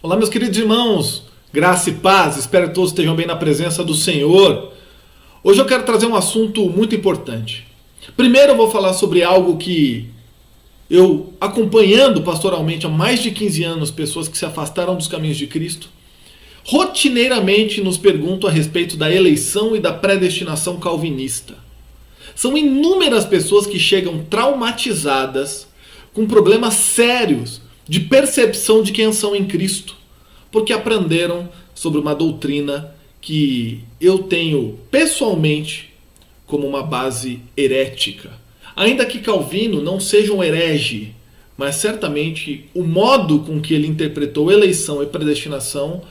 Olá, meus queridos irmãos, graça e paz, espero que todos estejam bem na presença do Senhor. Hoje eu quero trazer um assunto muito importante. Primeiro eu vou falar sobre algo que eu, acompanhando pastoralmente há mais de 15 anos, pessoas que se afastaram dos caminhos de Cristo, rotineiramente nos perguntam a respeito da eleição e da predestinação calvinista. São inúmeras pessoas que chegam traumatizadas, com problemas sérios de percepção de quem são em Cristo, porque aprenderam sobre uma doutrina que eu tenho pessoalmente como uma base herética. Ainda que Calvino não seja um herege, mas certamente o modo com que ele interpretou eleição e predestinação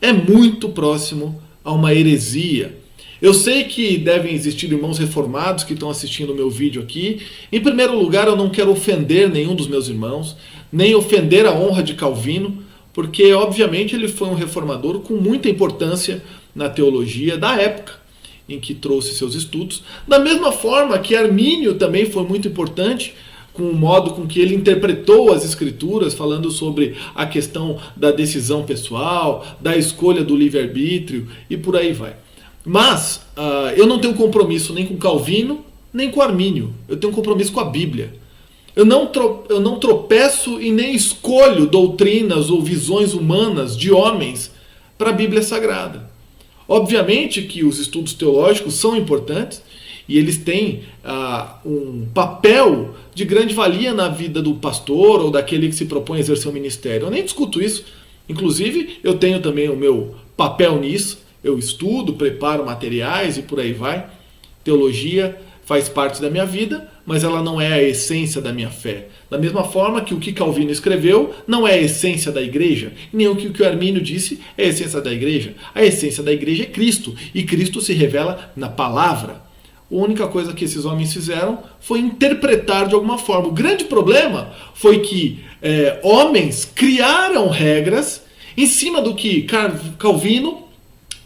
é muito próximo a uma heresia. Eu sei que devem existir irmãos reformados que estão assistindo o meu vídeo aqui. Em primeiro lugar, eu não quero ofender nenhum dos meus irmãos, nem ofender a honra de Calvino, porque obviamente ele foi um reformador com muita importância na teologia da época em que trouxe seus estudos. Da mesma forma que Armínio também foi muito importante com o modo com que ele interpretou as escrituras, falando sobre a questão da decisão pessoal, da escolha do livre-arbítrio e por aí vai. Mas eu não tenho compromisso nem com Calvino, nem com Armínio. Eu tenho compromisso com a Bíblia. Eu não tropeço e nem escolho doutrinas ou visões humanas de homens para a Bíblia Sagrada. Obviamente que os estudos teológicos são importantes e eles têm um papel de grande valia na vida do pastor ou daquele que se propõe a exercer o ministério. Eu nem discuto isso. Inclusive, eu tenho também o meu papel nisso. Eu estudo, preparo materiais e por aí vai. Teologia faz parte da minha vida, mas ela não é a essência da minha fé. Da mesma forma que o que Calvino escreveu não é a essência da igreja, nem o que o Armínio disse é a essência da igreja. A essência da igreja é Cristo, e Cristo se revela na palavra. A única coisa que esses homens fizeram foi interpretar de alguma forma. O grande problema foi que homens criaram regras em cima do que Calvino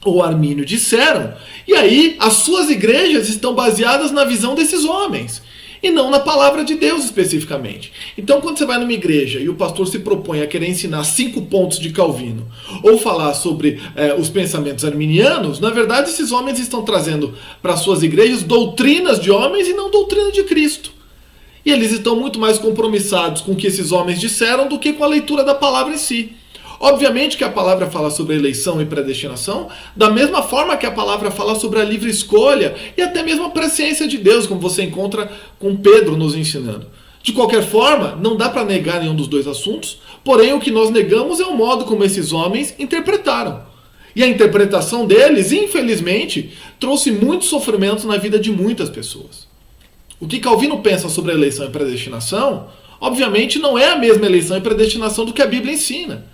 ou Armínio disseram, e aí as suas igrejas estão baseadas na visão desses homens, e não na palavra de Deus especificamente. Então quando você vai numa igreja e o pastor se propõe a querer ensinar 5 pontos de Calvino, ou falar sobre os pensamentos arminianos, na verdade esses homens estão trazendo para suas igrejas doutrinas de homens e não doutrina de Cristo. E eles estão muito mais compromissados com o que esses homens disseram do que com a leitura da palavra em si. Obviamente que a palavra fala sobre eleição e predestinação, da mesma forma que a palavra fala sobre a livre escolha e até mesmo a presciência de Deus, como você encontra com Pedro nos ensinando. De qualquer forma, não dá para negar nenhum dos dois assuntos, porém o que nós negamos é o modo como esses homens interpretaram. E a interpretação deles, infelizmente, trouxe muito sofrimento na vida de muitas pessoas. O que Calvino pensa sobre a eleição e predestinação, obviamente não é a mesma eleição e predestinação do que a Bíblia ensina.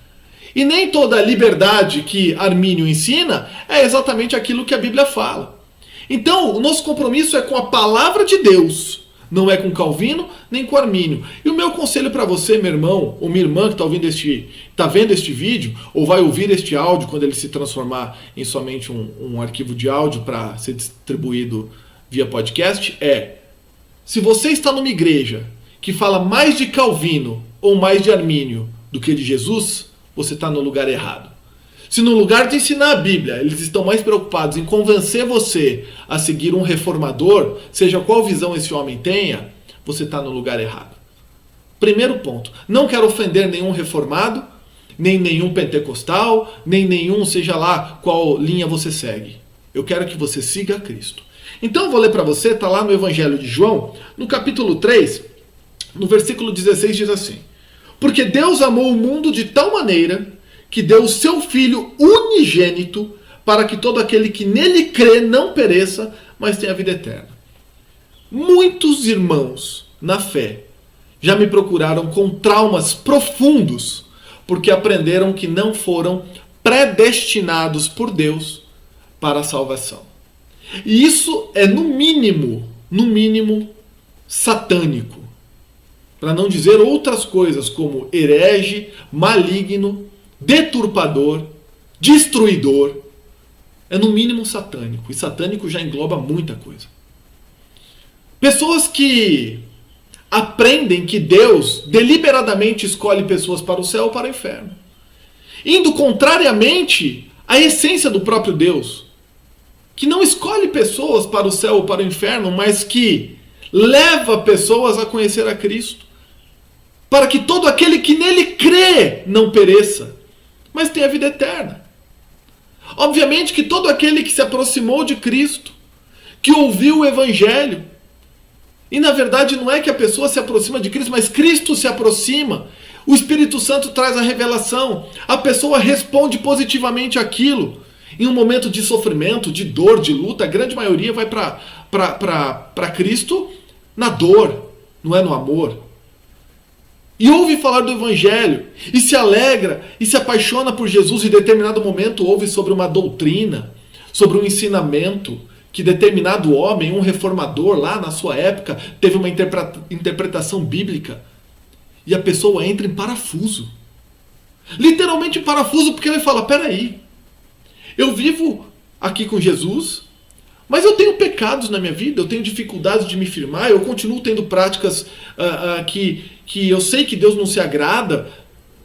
E nem toda a liberdade que Armínio ensina é exatamente aquilo que a Bíblia fala. Então, o nosso compromisso é com a palavra de Deus, não é com Calvino nem com Armínio. E o meu conselho para você, meu irmão ou minha irmã que está vendo este vídeo, ou vai ouvir este áudio quando ele se transformar em somente um arquivo de áudio para ser distribuído via podcast, se você está numa igreja que fala mais de Calvino ou mais de Armínio do que de Jesus, você está no lugar errado. Se no lugar de ensinar a Bíblia, eles estão mais preocupados em convencer você a seguir um reformador, seja qual visão esse homem tenha, você está no lugar errado. Primeiro ponto, não quero ofender nenhum reformado, nem nenhum pentecostal, nem nenhum, seja lá qual linha você segue. Eu quero que você siga Cristo. Então eu vou ler para você, está lá no Evangelho de João, no capítulo 3, no versículo 16 diz assim: porque Deus amou o mundo de tal maneira que deu o seu Filho unigênito para que todo aquele que nele crê não pereça, mas tenha vida eterna. Muitos irmãos na fé já me procuraram com traumas profundos porque aprenderam que não foram predestinados por Deus para a salvação. E isso é no mínimo satânico. Para não dizer outras coisas como herege, maligno, deturpador, destruidor. É no mínimo satânico. E satânico já engloba muita coisa. Pessoas que aprendem que Deus deliberadamente escolhe pessoas para o céu ou para o inferno. indo contrariamente à essência do próprio Deus, que não escolhe pessoas para o céu ou para o inferno, mas que leva pessoas a conhecer a Cristo, para que todo aquele que nele crê não pereça, mas tenha vida eterna. Obviamente que todo aquele que se aproximou de Cristo, que ouviu o Evangelho, e na verdade não é que a pessoa se aproxima de Cristo, mas Cristo se aproxima, o Espírito Santo traz a revelação, a pessoa responde positivamente àquilo. Em um momento de sofrimento, de dor, de luta, a grande maioria vai para Cristo na dor, não é no amor. E ouve falar do Evangelho, e se alegra, e se apaixona por Jesus, e em determinado momento ouve sobre uma doutrina, sobre um ensinamento, que determinado homem, um reformador lá na sua época, teve uma interpretação bíblica, e a pessoa entra em parafuso. Literalmente em parafuso, porque ele fala, peraí, eu vivo aqui com Jesus, mas eu tenho pecados na minha vida, eu tenho dificuldades de me firmar, eu continuo tendo práticas que eu sei que Deus não se agrada,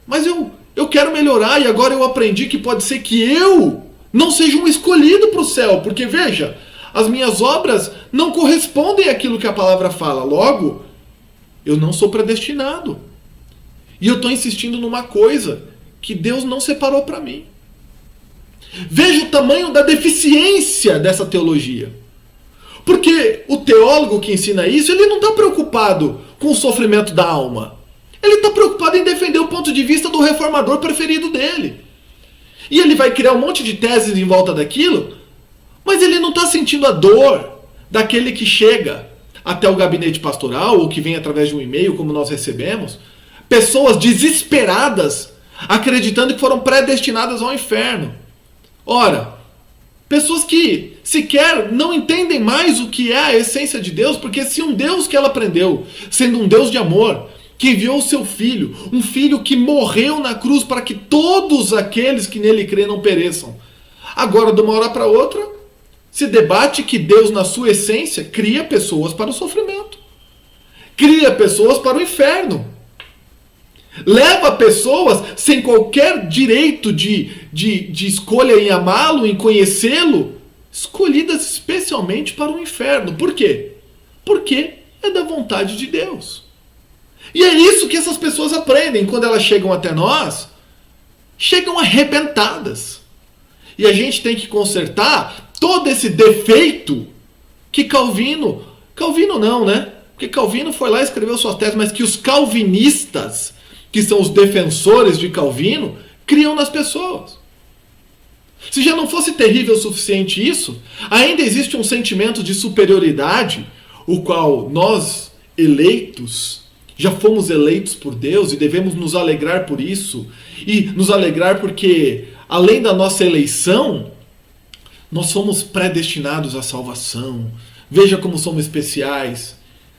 mas eu quero melhorar, e agora eu aprendi que pode ser que eu não seja um escolhido para o céu, porque veja, as minhas obras não correspondem àquilo que a palavra fala, logo, eu não sou predestinado. E eu estou insistindo numa coisa que Deus não separou para mim. Veja o tamanho da deficiência dessa teologia. Porque o teólogo que ensina isso, ele não está preocupado com o sofrimento da alma. Ele está preocupado em defender o ponto de vista do reformador preferido dele. E ele vai criar um monte de teses em volta daquilo, mas ele não está sentindo a dor daquele que chega até o gabinete pastoral, ou que vem através de um e-mail, como nós recebemos, pessoas desesperadas, acreditando que foram predestinadas ao inferno. Ora, pessoas que sequer não entendem mais o que é a essência de Deus, porque se um Deus que ela aprendeu, sendo um Deus de amor, que enviou o seu filho, um filho que morreu na cruz para que todos aqueles que nele crêem não pereçam, agora de uma hora para outra, se debate que Deus na sua essência cria pessoas para o sofrimento, cria pessoas para o inferno, leva pessoas sem qualquer direito de escolha em amá-lo, em conhecê-lo, escolhidas especialmente para o inferno. Por quê? Porque é da vontade de Deus. E é isso que essas pessoas aprendem. Quando elas chegam até nós, chegam arrebentadas. E a gente tem que consertar todo esse defeito que Calvino não, né? Porque Calvino foi lá e escreveu suas teses, mas que os calvinistas, que são os defensores de Calvino, criam nas pessoas. Se já não fosse terrível o suficiente isso, ainda existe um sentimento de superioridade, o qual nós, eleitos, já fomos eleitos por Deus e devemos nos alegrar por isso, e nos alegrar porque, além da nossa eleição, nós somos predestinados à salvação. Veja como somos especiais.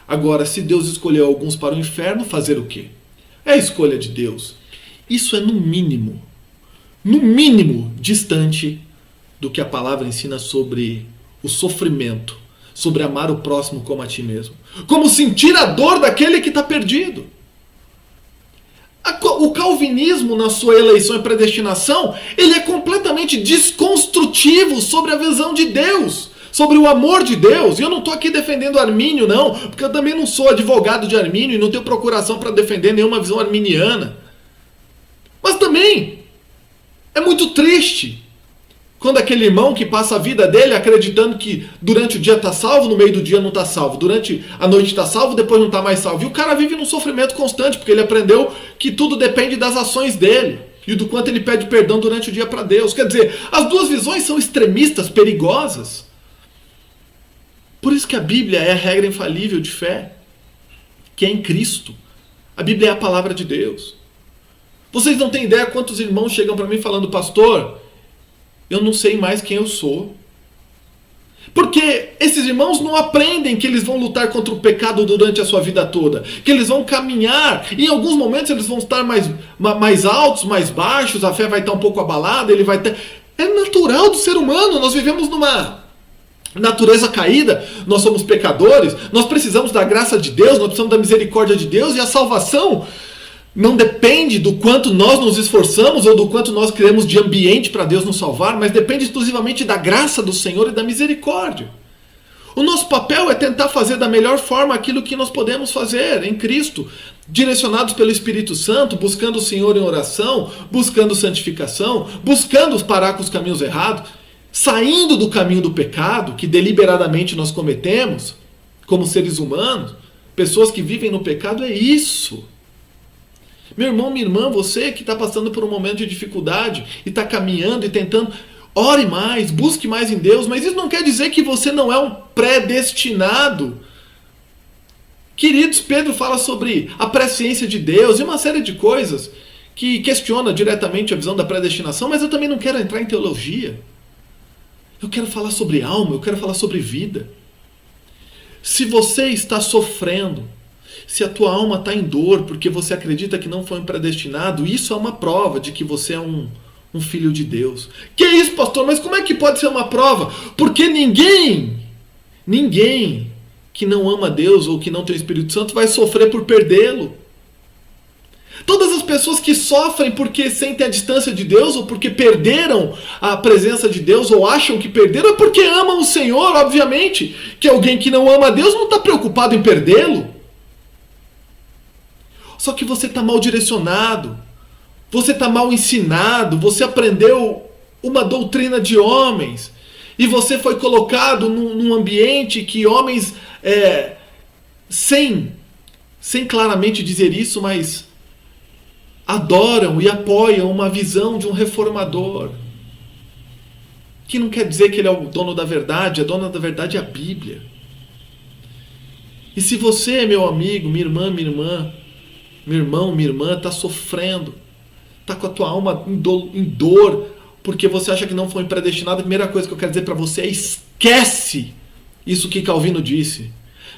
Agora, se Deus escolheu alguns para o inferno, fazer o quê? É a escolha de Deus. Isso é no mínimo distante do que a palavra ensina sobre o sofrimento, sobre amar o próximo como a ti mesmo. Como sentir a dor daquele que está perdido. O calvinismo, na sua eleição e predestinação, ele é completamente desconstrutivo sobre a visão de Deus, sobre o amor de Deus. E eu não estou aqui defendendo Armínio, não, porque eu também não sou advogado de Armínio e não tenho procuração para defender nenhuma visão arminiana. Mas também é muito triste quando aquele irmão que passa a vida dele acreditando que durante o dia está salvo, no meio do dia não está salvo, durante a noite está salvo, depois não está mais salvo. E o cara vive num sofrimento constante, porque ele aprendeu que tudo depende das ações dele e do quanto ele pede perdão durante o dia para Deus. Quer dizer, as duas visões são extremistas, perigosas. Por isso que a Bíblia é a regra infalível de fé, que é em Cristo. A Bíblia é a palavra de Deus. Vocês não têm ideia quantos irmãos chegam para mim falando, pastor, eu não sei mais quem eu sou. Porque esses irmãos não aprendem que eles vão lutar contra o pecado durante a sua vida toda. Que eles vão caminhar. E em alguns momentos eles vão estar mais altos, mais baixos. A fé vai estar um pouco abalada. Ele vai ter... É natural do ser humano. Nós vivemos numa natureza caída. Nós somos pecadores. Nós precisamos da graça de Deus. Nós precisamos da misericórdia de Deus. E a salvação não depende do quanto nós nos esforçamos ou do quanto nós criamos de ambiente para Deus nos salvar, mas depende exclusivamente da graça do Senhor e da misericórdia. O nosso papel é tentar fazer da melhor forma aquilo que nós podemos fazer em Cristo, direcionados pelo Espírito Santo, buscando o Senhor em oração, buscando santificação, buscando parar com os caminhos errados, saindo do caminho do pecado que deliberadamente nós cometemos, como seres humanos, pessoas que vivem no pecado, é isso. Meu irmão, minha irmã, você que está passando por um momento de dificuldade e está caminhando e tentando, ore mais, busque mais em Deus, mas isso não quer dizer que você não é um predestinado. Queridos, Pedro fala sobre a presciência de Deus e uma série de coisas que questiona diretamente a visão da predestinação, mas eu também não quero entrar em teologia. Eu quero falar sobre alma, eu quero falar sobre vida. Se você está sofrendo, se a tua alma está em dor porque você acredita que não foi um predestinado, isso é uma prova de que você é um filho de Deus. Que isso, pastor? Mas como é que pode ser uma prova? Porque ninguém que não ama Deus ou que não tem o Espírito Santo vai sofrer por perdê-lo. Todas as pessoas que sofrem porque sentem a distância de Deus ou porque perderam a presença de Deus ou acham que perderam é porque amam o Senhor, obviamente. Que alguém que não ama Deus não está preocupado em perdê-lo. Só que você está mal direcionado, você está mal ensinado, você aprendeu uma doutrina de homens e você foi colocado num ambiente que homens, sem claramente dizer isso, mas adoram e apoiam uma visão de um reformador. Que não quer dizer que ele é o dono da verdade, a dona da verdade é a Bíblia. E se você, meu amigo, minha irmã, meu irmão, minha irmã, está sofrendo, está com a tua alma em dor, porque você acha que não foi predestinado, a primeira coisa que eu quero dizer para você é: esquece isso que Calvino disse.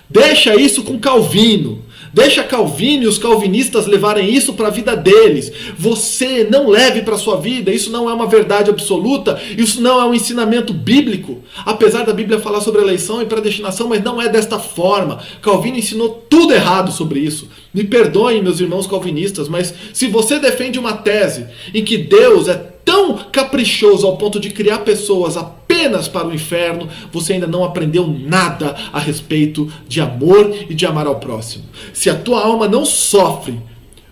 Deixa isso com Calvino. Deixa Calvino e os calvinistas levarem isso para a vida deles. Você não leve para a sua vida. Isso não é uma verdade absoluta. Isso não é um ensinamento bíblico. Apesar da Bíblia falar sobre eleição e predestinação, mas não é desta forma. Calvino ensinou tudo errado sobre isso. Me perdoem, meus irmãos calvinistas, mas se você defende uma tese em que Deus é tão caprichoso ao ponto de criar pessoas apenas para o inferno, você ainda não aprendeu nada a respeito de amor e de amar ao próximo. Se a tua alma não sofre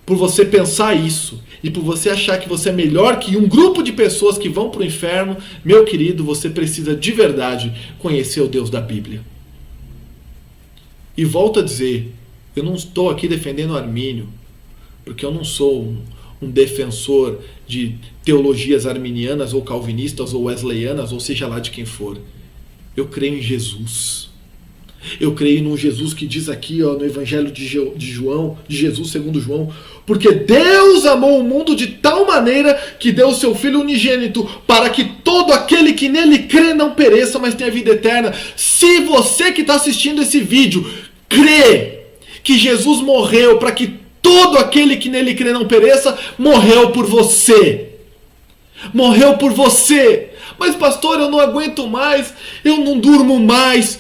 por você pensar isso e por você achar que você é melhor que um grupo de pessoas que vão para o inferno, meu querido, você precisa de verdade conhecer o Deus da Bíblia. E volto a dizer, eu não estou aqui defendendo Armínio, porque eu não sou um defensor de teologias arminianas ou calvinistas ou wesleyanas, ou seja lá de quem for. Eu creio em Jesus. Eu creio num Jesus que diz aqui, no Evangelho de João, de Jesus segundo João: porque Deus amou o mundo de tal maneira que deu o seu Filho unigênito, para que todo aquele que nele crê não pereça, mas tenha vida eterna. Se você que está assistindo esse vídeo crê que Jesus morreu para que todo aquele que nele crê não pereça, morreu por você. Morreu por você. Mas pastor, eu não aguento mais, eu não durmo mais.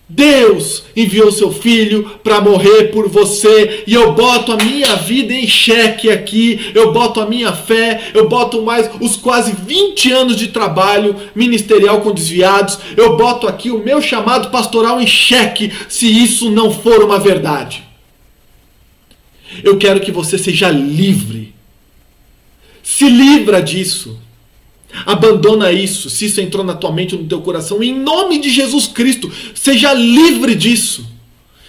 Deus enviou seu filho para morrer por você, e eu boto a minha vida em xeque aqui, eu boto a minha fé, eu boto mais os quase 20 anos de trabalho ministerial com desviados, eu boto aqui o meu chamado pastoral em xeque, se isso não for uma verdade. Eu quero que você seja livre. Se livra disso. Abandona isso. Se isso entrou na tua mente ou no teu coração, em nome de Jesus Cristo, seja livre disso.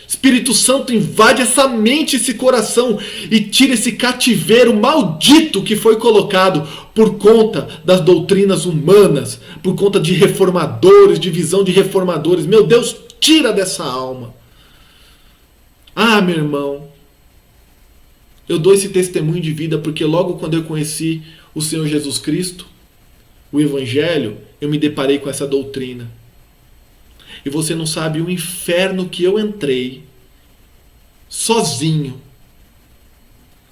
Espírito Santo, invade essa mente, esse coração e tira esse cativeiro maldito que foi colocado por conta das doutrinas humanas, por conta de reformadores, de visão de reformadores. Meu Deus, tira dessa alma. Ah, meu irmão, eu dou esse testemunho de vida porque logo quando eu conheci o Senhor Jesus Cristo, o Evangelho, eu me deparei com essa doutrina. E você não sabe o inferno que eu entrei, sozinho,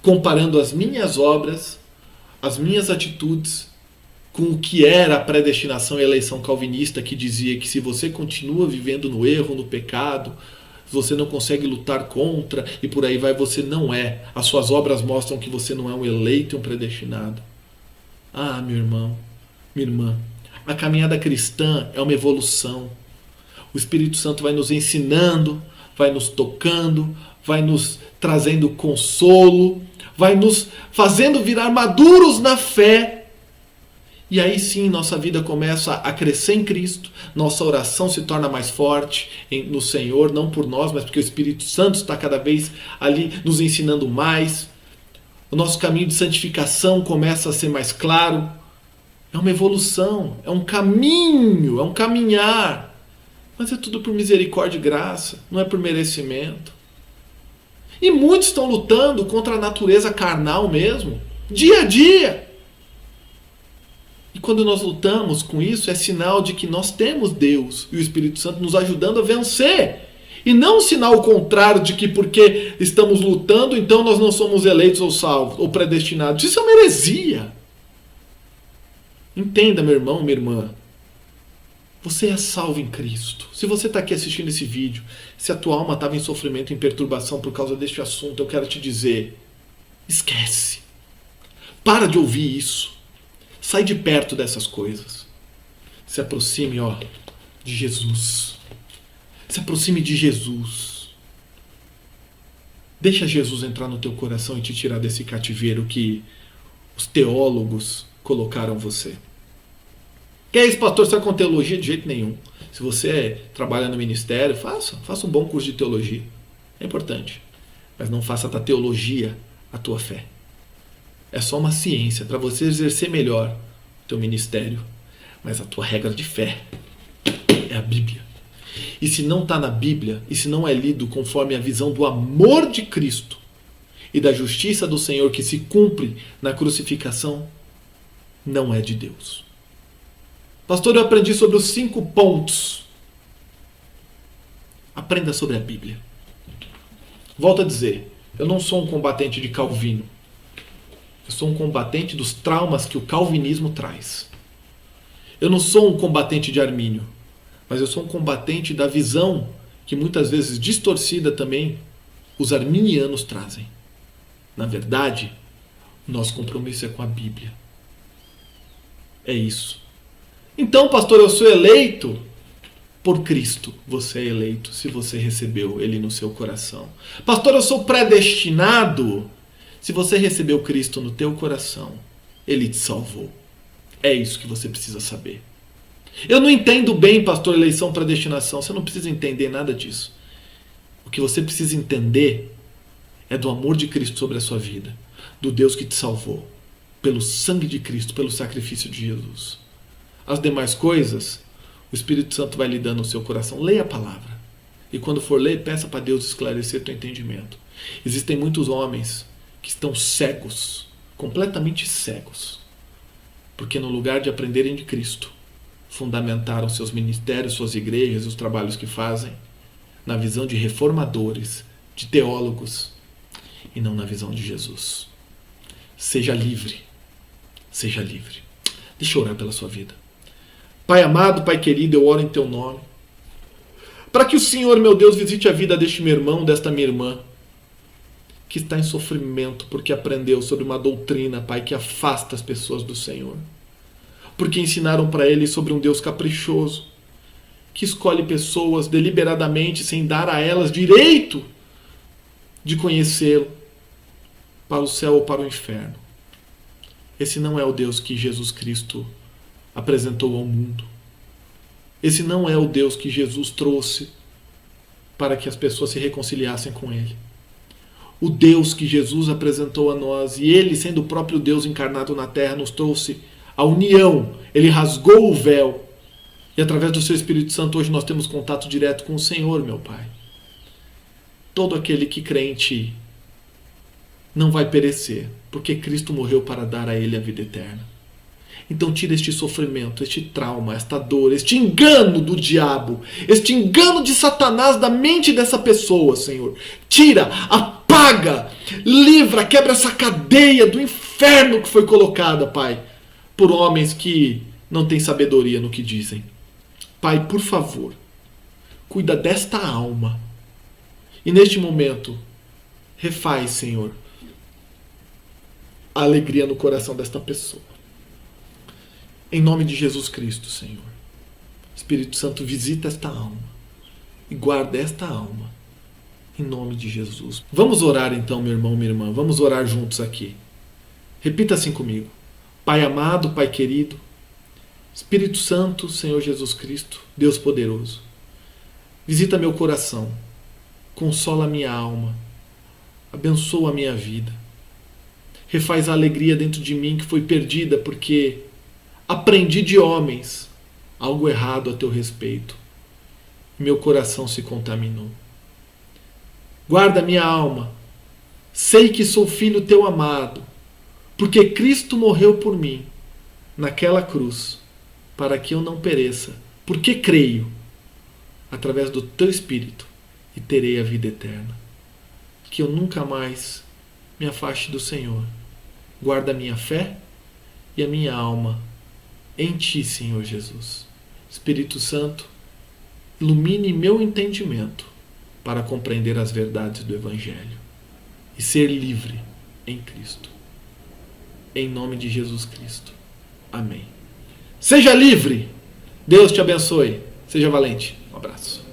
comparando as minhas obras, as minhas atitudes, com o que era a predestinação e a eleição calvinista, que dizia que se você continua vivendo no erro, no pecado, você não consegue lutar contra e por aí vai, você não é. As suas obras mostram que você não é um eleito e um predestinado. Ah, meu irmão, minha irmã, a caminhada cristã é uma evolução. O Espírito Santo vai nos ensinando, vai nos tocando, vai nos trazendo consolo, vai nos fazendo virar maduros na fé. E aí sim, nossa vida começa a crescer em Cristo, nossa oração se torna mais forte no Senhor, não por nós, mas porque o Espírito Santo está cada vez ali nos ensinando mais. O nosso caminho de santificação começa a ser mais claro. É uma evolução, é um caminho, é um caminhar. Mas é tudo por misericórdia e graça, não é por merecimento. E muitos estão lutando contra a natureza carnal mesmo, dia a dia. E quando nós lutamos com isso, é sinal de que nós temos Deus e o Espírito Santo nos ajudando a vencer. E não um sinal contrário de que porque estamos lutando, então nós não somos eleitos ou salvos, ou predestinados. Isso é uma heresia. Entenda, meu irmão, minha irmã. Você é salvo em Cristo. Se você está aqui assistindo esse vídeo, se a tua alma estava em sofrimento, em perturbação por causa deste assunto, eu quero te dizer, esquece. Para de ouvir isso. Sai de perto dessas coisas. Se aproxime, de Jesus. Se aproxime de Jesus. Deixa Jesus entrar no teu coração e te tirar desse cativeiro que os teólogos colocaram você. Que é isso, pastor? Você está com teologia? De jeito nenhum. Se você trabalha no ministério, faça um bom curso de teologia. É importante. Mas não faça da teologia a tua fé. É só uma ciência para você exercer melhor o teu ministério. Mas a tua regra de fé é a Bíblia. E se não está na Bíblia, e se não é lido conforme a visão do amor de Cristo e da justiça do Senhor que se cumpre na crucificação, não é de Deus. Pastor, eu aprendi sobre os 5 pontos. Aprenda sobre a Bíblia. Volto a dizer, eu não sou um combatente de Calvino. Eu sou um combatente dos traumas que o calvinismo traz. Eu não sou um combatente de Armínio, mas eu sou um combatente da visão que muitas vezes distorcida também os arminianos trazem. Na verdade, o nosso compromisso é com a Bíblia. É isso. Então, pastor, eu sou eleito por Cristo. Você é eleito se você recebeu Ele no seu coração. Pastor, eu sou predestinado. Se você recebeu Cristo no teu coração, Ele te salvou. É isso que você precisa saber. Eu não entendo bem, pastor, eleição, predestinação. Você não precisa entender nada disso. O que você precisa entender é do amor de Cristo sobre a sua vida. Do Deus que te salvou. Pelo sangue de Cristo, pelo sacrifício de Jesus. As demais coisas, o Espírito Santo vai lhe dando no seu coração. Leia a palavra. E quando for ler, peça para Deus esclarecer teu entendimento. Existem muitos homens que estão cegos, completamente cegos. Porque no lugar de aprenderem de Cristo, fundamentaram seus ministérios, suas igrejas, os trabalhos que fazem, na visão de reformadores, de teólogos, e não na visão de Jesus. Seja livre. Seja livre. Deixa eu orar pela sua vida. Pai amado, Pai querido, eu oro em Teu nome. Para que o Senhor, meu Deus, visite a vida deste meu irmão, desta minha irmã, que está em sofrimento porque aprendeu sobre uma doutrina, Pai, que afasta as pessoas do Senhor. Porque ensinaram para ele sobre um Deus caprichoso, que escolhe pessoas deliberadamente sem dar a elas direito de conhecê-lo para o céu ou para o inferno. Esse não é o Deus que Jesus Cristo apresentou ao mundo. Esse não é o Deus que Jesus trouxe para que as pessoas se reconciliassem com Ele. O Deus que Jesus apresentou a nós, e Ele, sendo o próprio Deus encarnado na terra, nos trouxe a união. Ele rasgou o véu. E através do Seu Espírito Santo, hoje nós temos contato direto com o Senhor, meu Pai. Todo aquele que crê em Ti não vai perecer, porque Cristo morreu para dar a Ele a vida eterna. Então tira este sofrimento, este trauma, esta dor, este engano do diabo, este engano de Satanás da mente dessa pessoa, Senhor. Tira, apaga, livra, quebra essa cadeia do inferno que foi colocada, Pai, por homens que não têm sabedoria no que dizem. Pai, por favor, cuida desta alma E neste momento, refaz, Senhor, a alegria no coração desta pessoa. Em nome de Jesus Cristo, Senhor. Espírito Santo, visita esta alma e guarda esta alma. Em nome de Jesus. Vamos orar então, meu irmão, minha irmã. Vamos orar juntos aqui. Repita assim comigo. Pai amado, Pai querido, Espírito Santo, Senhor Jesus Cristo, Deus poderoso, visita meu coração, consola a minha alma, abençoa a minha vida, refaz a alegria dentro de mim que foi perdida porque aprendi de homens algo errado a teu respeito. Meu coração se contaminou. Guarda minha alma. Sei que sou filho teu amado, porque Cristo morreu por mim naquela cruz, para que eu não pereça, porque creio através do teu Espírito e terei a vida eterna. Que eu nunca mais me afaste do Senhor. Guarda a minha fé e a minha alma em ti, Senhor Jesus. Espírito Santo, ilumine meu entendimento para compreender as verdades do Evangelho e ser livre em Cristo. Em nome de Jesus Cristo. Amém. Seja livre. Deus te abençoe. Seja valente. Um abraço.